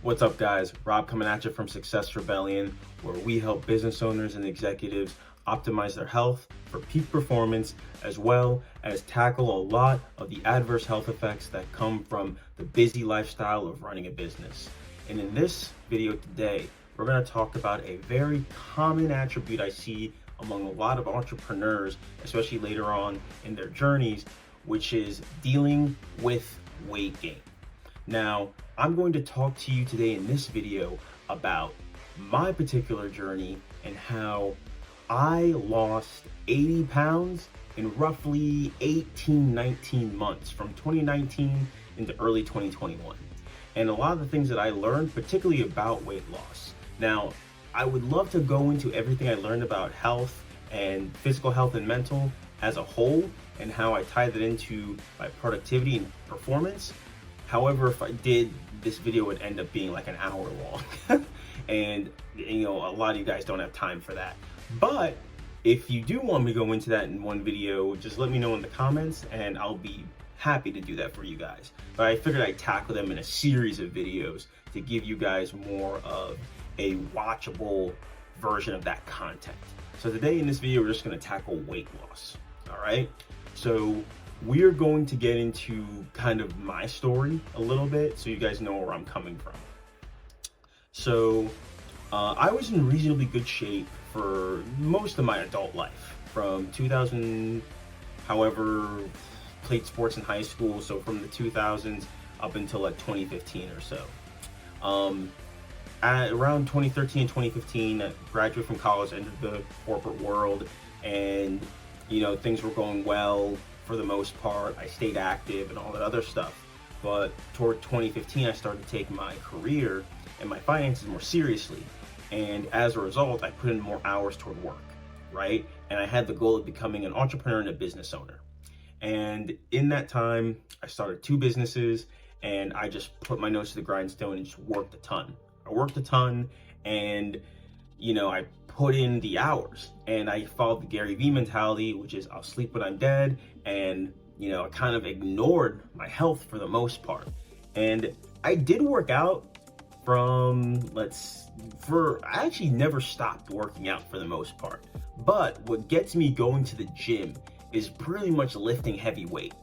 What's up, guys? Rob coming at you from Success Rebellion, where we help business owners and executives optimize their health for peak performance, as well as tackle a lot of the adverse health effects that come from the busy lifestyle of running a business. And in this video today, we're going to talk about a very common attribute I see among a lot of entrepreneurs, especially later on in their journeys, which is dealing with weight gain. Now, I'm going to talk to you today in this video about my particular journey and how I lost 80 pounds in roughly 19 months from 2019 into early 2021. And a lot of the things that I learned, particularly about weight loss. Now, I would love to go into everything I learned about health and physical health and mental as a whole and how I tie that into my productivity and performance. However, if I did, this video would end up being like an hour long. And, a lot of you guys don't have time for that. But if you do want me to go into that in one video, just let me know in the comments and I'll be happy to do that for you guys. But I figured I'd tackle them in a series of videos to give you guys more of a watchable version of that content. So today in this video, we're just going to tackle weight loss. All right. So we're going to get into kind of my story a little bit so you guys know where I'm coming from. So I was in reasonably good shape for most of my adult life from 2000, however, played sports in high school. So from the 2000s up until like 2015 or so. At around 2013 and 2015, I graduated from college, entered the corporate world, and things were going well for the most part. I stayed active and all that other stuff. But toward 2015, I started to take my career and my finances more seriously. And as a result, I put in more hours toward work, right? And I had the goal of becoming an entrepreneur and a business owner. And in that time, I started 2 businesses and I just put my nose to the grindstone and just worked a ton. I worked a ton and, I put in the hours and I followed the Gary Vee mentality, which is I'll sleep when I'm dead. And, I kind of ignored my health for the most part. And I did work out I actually never stopped working out for the most part. But what gets me going to the gym is pretty much lifting heavy weight,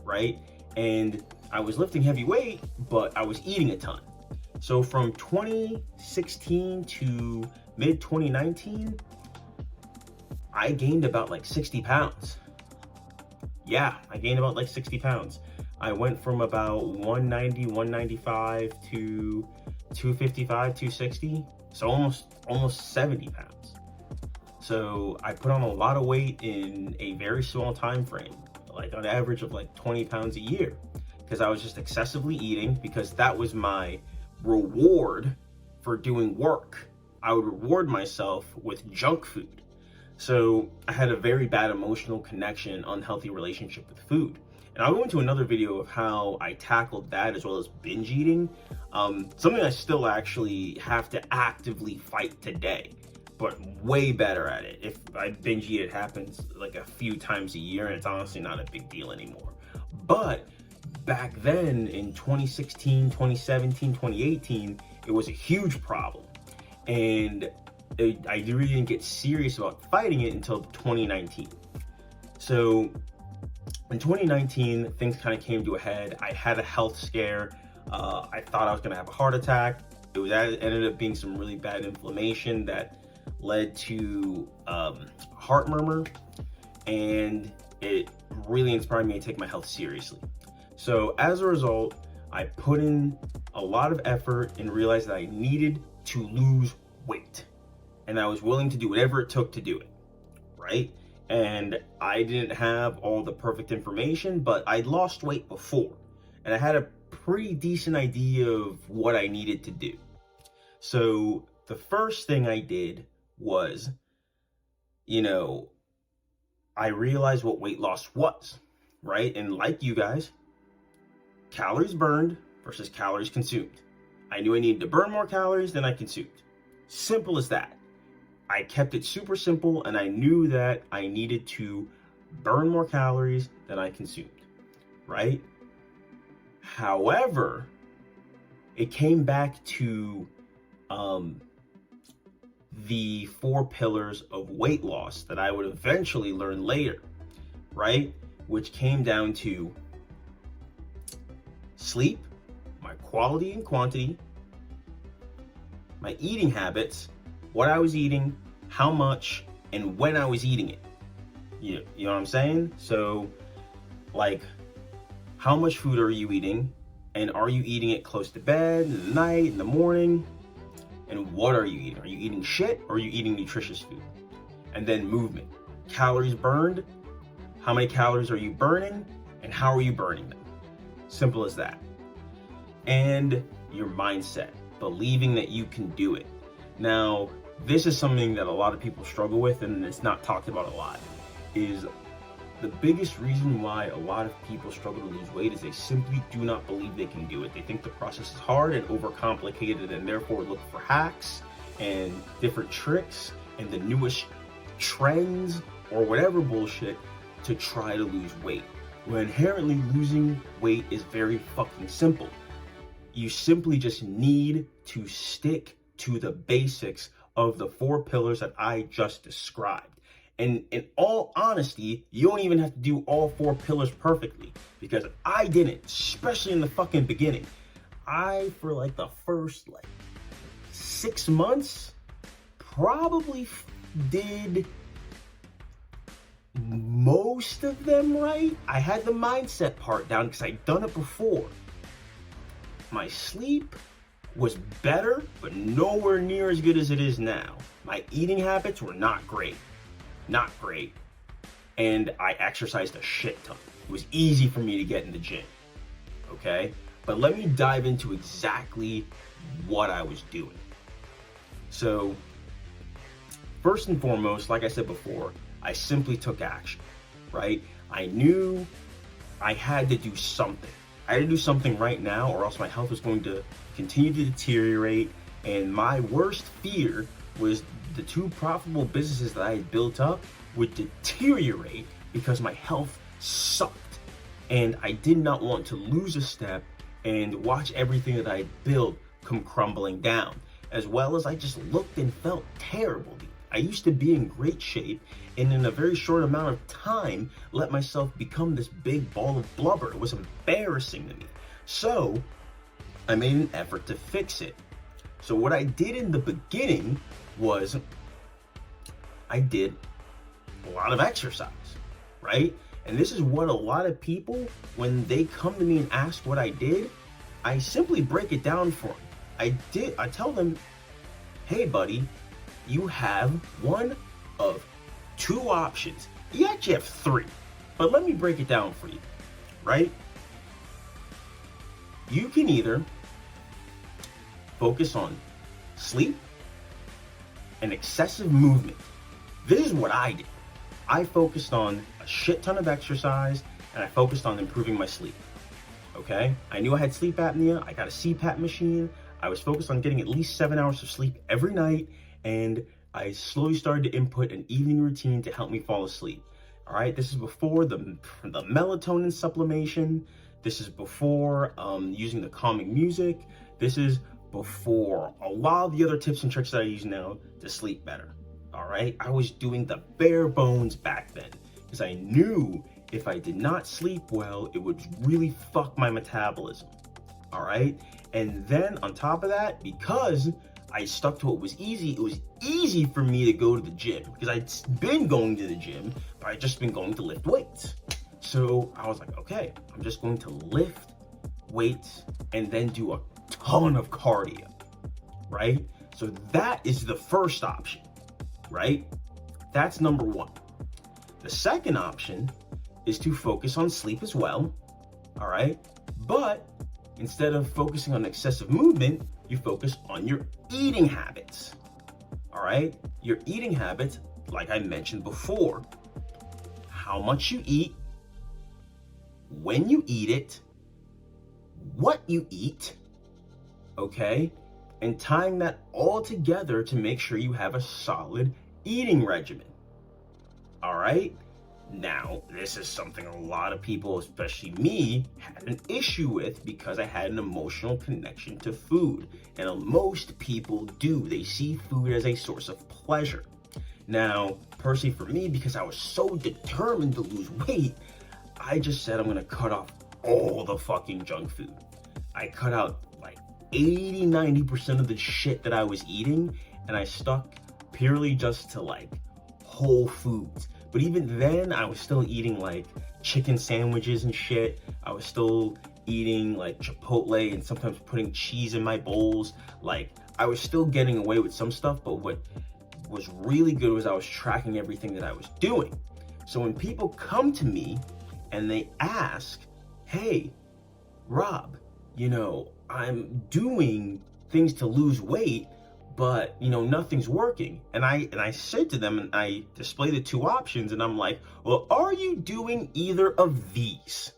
right? And I was lifting heavy weight, but I was eating a ton. So from 2016 to mid 2019, I gained about like 60 pounds. Yeah, I gained about like 60 pounds. I went from about 190, 195 to 255, 260. So almost 70 pounds. So I put on a lot of weight in a very small time frame, like on average of like 20 pounds a year, because I was just excessively eating, because that was my reward for doing work. I would reward myself with junk food. So I had a very bad emotional connection, unhealthy relationship with food. And I'll go into another video of how I tackled that, as well as binge eating. Something I still actually have to actively fight today, but way better at it. If I binge eat, it happens like a few times a year, and it's honestly not a big deal anymore. But back then in 2016, 2017, 2018, it was a huge problem. And I really didn't get serious about fighting it until 2019. So in 2019, things kind of came to a head. I had a health scare. I thought I was going to have a heart attack. It ended up being some really bad inflammation that led to heart murmur, and it really inspired me to take my health seriously. So as a result, I put in a lot of effort and realized that I needed to lose weight, and I was willing to do whatever it took to do it, right? And I didn't have all the perfect information, but I'd lost weight before, and I had a pretty decent idea of what I needed to do. So the first thing I did was, I realized what weight loss was, right? And like you guys, calories burned versus calories consumed. I knew I needed to burn more calories than I consumed. Simple as that. I kept it super simple, and I knew that I needed to burn more calories than I consumed, right? However, it came back to the 4 pillars of weight loss that I would eventually learn later, right? Which came down to sleep, my quality and quantity, my eating habits, what I was eating, how much, and when I was eating it. You know what I'm saying? So, like, how much food are you eating? And are you eating it close to bed, in the night, in the morning? And what are you eating? Are you eating shit or are you eating nutritious food? And then movement. Calories burned. How many calories are you burning? And how are you burning them? Simple as that. And your mindset, believing that you can do it. Now, this is something that a lot of people struggle with, and it's not talked about a lot, is the biggest reason why a lot of people struggle to lose weight is they simply do not believe they can do it. They think the process is hard and overcomplicated, and therefore look for hacks and different tricks and the newest trends or whatever bullshit to try to lose weight. When inherently losing weight is very fucking simple. You simply just need to stick to the basics of the 4 pillars that I just described. And in all honesty, you don't even have to do all 4 pillars perfectly, because I didn't, especially in the fucking beginning. For like the first 6 months, probably did most of them right. I had the mindset part down because I'd done it before. My sleep was better, but nowhere near as good as it is now. My eating habits were not great. Not great. And I exercised a shit ton. It was easy for me to get in the gym. Okay? But let me dive into exactly what I was doing. So, first and foremost, like I said before, I simply took action, right? I knew I had to do something. I had to do something right now, or else my health was going to continue to deteriorate. And my worst fear was the 2 profitable businesses that I had built up would deteriorate because my health sucked. And I did not want to lose a step and watch everything that I had built come crumbling down. As well as I just looked and felt terrible. I used to be in great shape, and in a very short amount of time, let myself become this big ball of blubber. It was embarrassing to me. So I made an effort to fix it. So what I did in the beginning was I did a lot of exercise, right? And this is what a lot of people, when they come to me and ask what I did, I simply break it down for them. I tell them, hey buddy, you have one of 2 options. You actually have 3, but let me break it down for you, right? You can either focus on sleep and excessive movement. This is what I did. I focused on a shit ton of exercise, and I focused on improving my sleep. Okay? I knew I had sleep apnea. I got a CPAP machine. I was focused on getting at least 7 hours of sleep every night, and I slowly started to input an evening routine to help me fall asleep. All right? This is before the melatonin supplementation. This is before using the calming music. This is before a lot of the other tips and tricks that I use now to sleep better. All right? I was doing the bare bones back then because I knew if I did not sleep well, it would really fuck my metabolism. All right? And then on top of that, because I stuck to what was easy, it was easy for me to go to the gym because I'd been going to the gym, but I'd just been going to lift weights. So I was like, okay, I'm just going to lift weights and then do a ton of cardio, right? So that is the first option, right? That's number 1. The second option is to focus on sleep as well, all right? But instead of focusing on excessive movement, you focus on your eating habits, all right? Your eating habits, like I mentioned before, how much you eat, when you eat it, what you eat, okay? And tying that all together to make sure you have a solid eating regimen, all right? Now, this is something a lot of people, especially me, had an issue with because I had an emotional connection to food. And most people do. They see food as a source of pleasure. Now, personally for me, because I was so determined to lose weight, I just said I'm gonna cut off all the fucking junk food. I cut out like 80-90% of the shit that I was eating, and I stuck purely just to like whole foods. But even then, I was still eating like chicken sandwiches and shit. I was still eating like Chipotle and sometimes putting cheese in my bowls. Like, I was still getting away with some stuff, but what was really good was I was tracking everything that I was doing. So when people come to me and they ask, hey, Rob, I'm doing things to lose weight, but nothing's working. And I said to them, and I display the two options, and I'm like, well, are you doing either of these?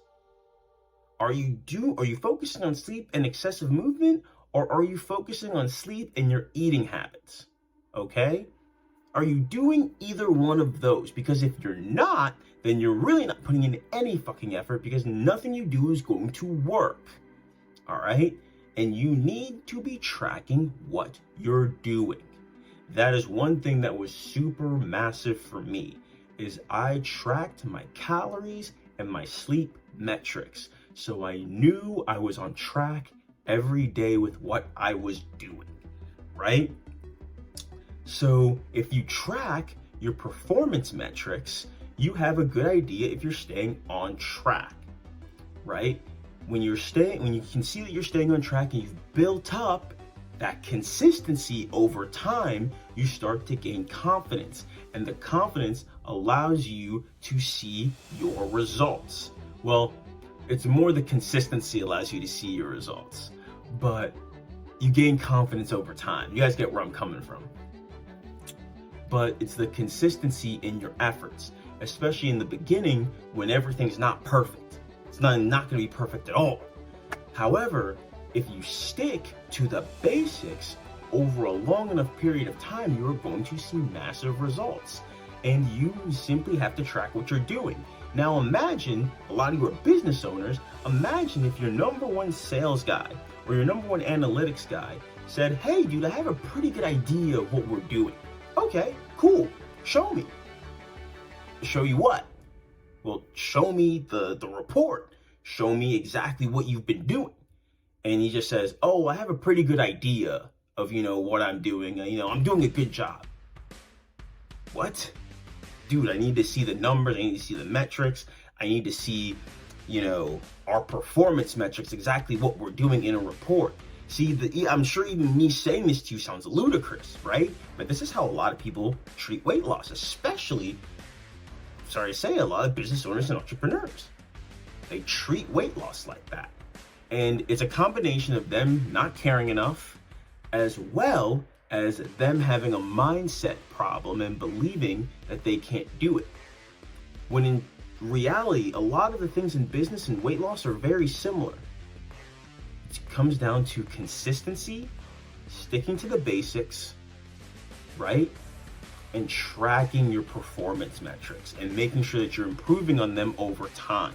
Are you focusing on sleep and excessive movement, or are you focusing on sleep and your eating habits? Okay? Are you doing either one of those? Because if you're not, then you're really not putting in any fucking effort, because nothing you do is going to work. All right? And you need to be tracking what you're doing. That is one thing that was super massive for me, is I tracked my calories and my sleep metrics. So I knew I was on track every day with what I was doing, right? So if you track your performance metrics, you have a good idea if you're staying on track, right? When you can see that you're staying on track and you've built up that consistency over time, you start to gain confidence, and the confidence allows you to see your results. Well, it's more the consistency allows you to see your results, but you gain confidence over time. You guys get where I'm coming from. But it's the consistency in your efforts, especially in the beginning when everything's not perfect. It's not going to be perfect at all. However, if you stick to the basics over a long enough period of time, you're going to see massive results. And you simply have to track what you're doing. Now imagine, a lot of you are business owners, imagine if your number one sales guy or your number one analytics guy said, hey dude, I have a pretty good idea of what we're doing. Okay, cool, show me. Show you what? Well, show me the report. Show me exactly what you've been doing. And he just says, oh, I have a pretty good idea of, what I'm doing. I'm doing a good job. What? Dude, I need to see the numbers. I need to see the metrics. I need to see, our performance metrics, exactly what we're doing in a report. See, I'm sure even me saying this to you sounds ludicrous, right? But this is how a lot of people treat weight loss, especially, sorry to say, a lot of business owners and entrepreneurs. They treat weight loss like that. And it's a combination of them not caring enough, as well as them having a mindset problem and believing that they can't do it. When in reality, a lot of the things in business and weight loss are very similar. It comes down to consistency, sticking to the basics, right? And tracking your performance metrics and making sure that you're improving on them over time.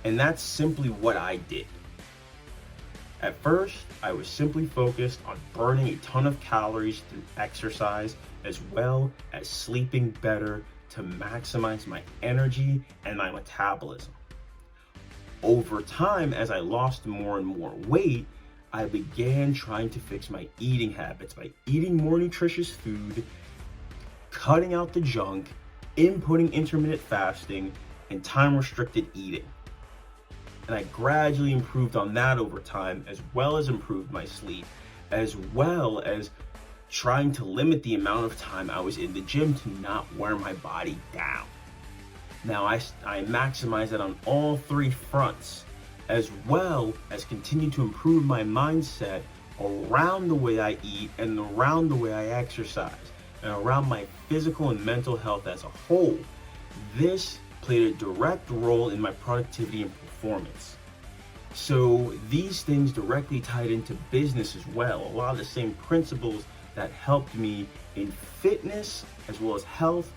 And that's simply what I did. At first, I was simply focused on burning a ton of calories through exercise, as well as sleeping better to maximize my energy and my metabolism. Over time, as I lost more and more weight, I began trying to fix my eating habits by eating more nutritious food, cutting out the junk, inputting intermittent fasting, and time-restricted eating. And I gradually improved on that over time, as well as improved my sleep, as well as trying to limit the amount of time I was in the gym to not wear my body down. Now I maximize it on all three fronts, as well as continue to improve my mindset around the way I eat and around the way I exercise and around my physical and mental health as a whole. This played a direct role in my productivity and performance. So these things directly tied into business as well. A lot of the same principles that helped me in fitness as well as health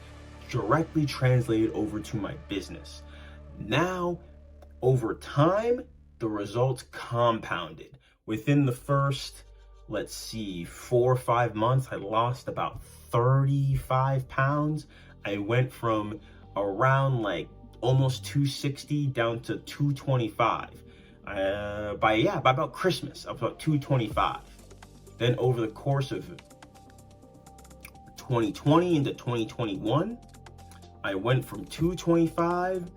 directly translated over to my business. Now, over time, the results compounded. Within the first, let's see, 4 or 5 months, I lost about 35 pounds. I went from around like almost 260 down to 225. By about Christmas, about 225. Then over the course of 2020 into 2021, I went from 225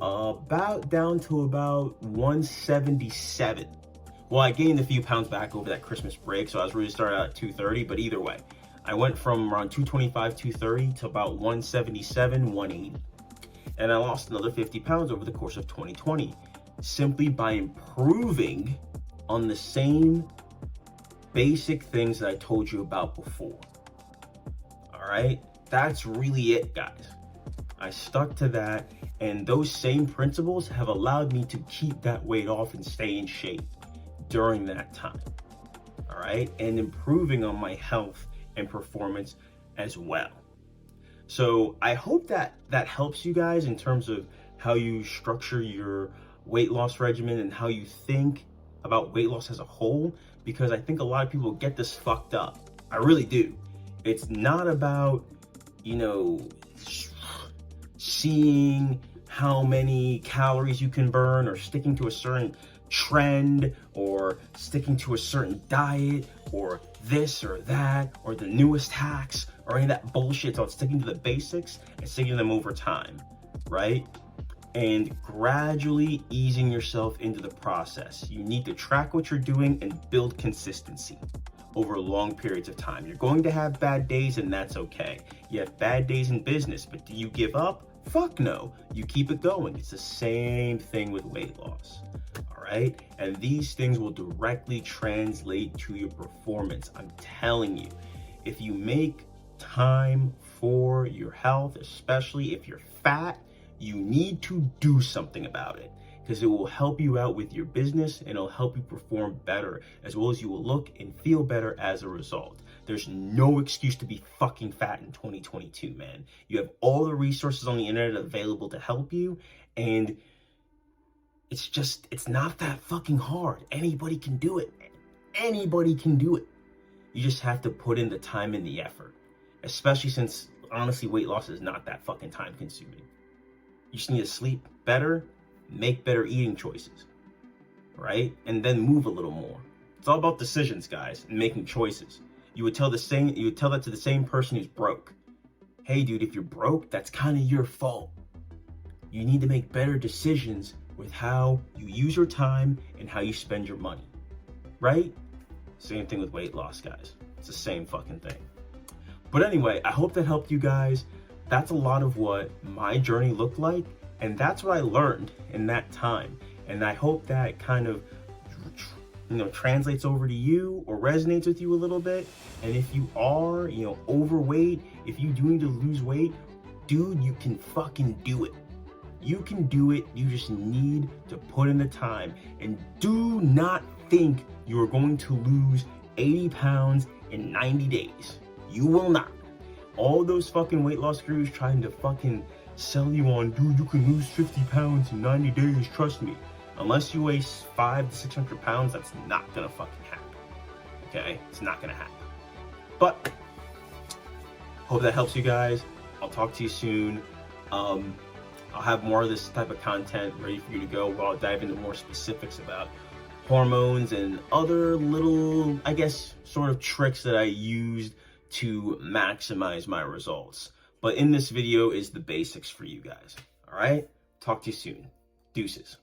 about down to about 177. Well, I gained a few pounds back over that Christmas break, so I was really started out at 230, but either way, I went from around 225, 230 to about 177, 180. And I lost another 50 pounds over the course of 2020, simply by improving on the same basic things that I told you about before. All right, that's really it, guys. I stuck to that, and those same principles have allowed me to keep that weight off and stay in shape during that time. All right, and improving on my health and performance as well. So I hope that helps you guys in terms of how you structure your weight loss regimen and how you think about weight loss as a whole, because I think a lot of people get this fucked up. I really do. It's not about, seeing how many calories you can burn or sticking to a certain trend or sticking to a certain diet or this or that or the newest hacks or any of that bullshit. It's about sticking to the basics and sticking to them over time, right? And gradually easing yourself into the process. You need to track what you're doing and build consistency over long periods of time. You're going to have bad days, and that's okay. You have bad days in business, but do you give up? Fuck no. You keep it going. It's the same thing with weight loss. All right? And these things will directly translate to your performance. I'm telling you, if you make time for your health, especially if you're fat, you need to do something about it, because it will help you out with your business and it'll help you perform better, as well as you will look and feel better as a result. There's no excuse to be fucking fat in 2022, man. You have all the resources on the internet available to help you, and it's not that fucking hard. Anybody can do it. Anybody can do it. You just have to put in the time and the effort, especially since honestly weight loss is not that fucking time consuming. You just need to sleep better, make better eating choices, right? And then move a little more. It's all about decisions, guys, and making choices. You would tell that to the same person who's broke. Hey, dude, if you're broke, that's kind of your fault. You need to make better decisions with how you use your time and how you spend your money, right? Same thing with weight loss, guys. It's the same fucking thing. But anyway, I hope that helped you guys. That's a lot of what my journey looked like, and that's what I learned in that time. And I hope that kind of translates over to you or resonates with you a little bit. And if you are overweight, if you do need to lose weight, dude, you can fucking do it. You can do it. You just need to put in the time. And do not think you are going to lose 80 pounds in 90 days. You will not. All those fucking weight loss gurus trying to fucking sell you on, dude, you can lose 50 pounds in 90 days, trust me. Unless you weigh 500 to 600 pounds, that's not gonna fucking happen. Okay? It's not gonna happen. But, hope that helps you guys. I'll talk to you soon. I'll have more of this type of content ready for you to go, where I'll dive into more specifics about hormones and other little, I guess, sort of tricks that I used to maximize my results. But in this video is the basics for you guys. All right? Talk to you soon. Deuces.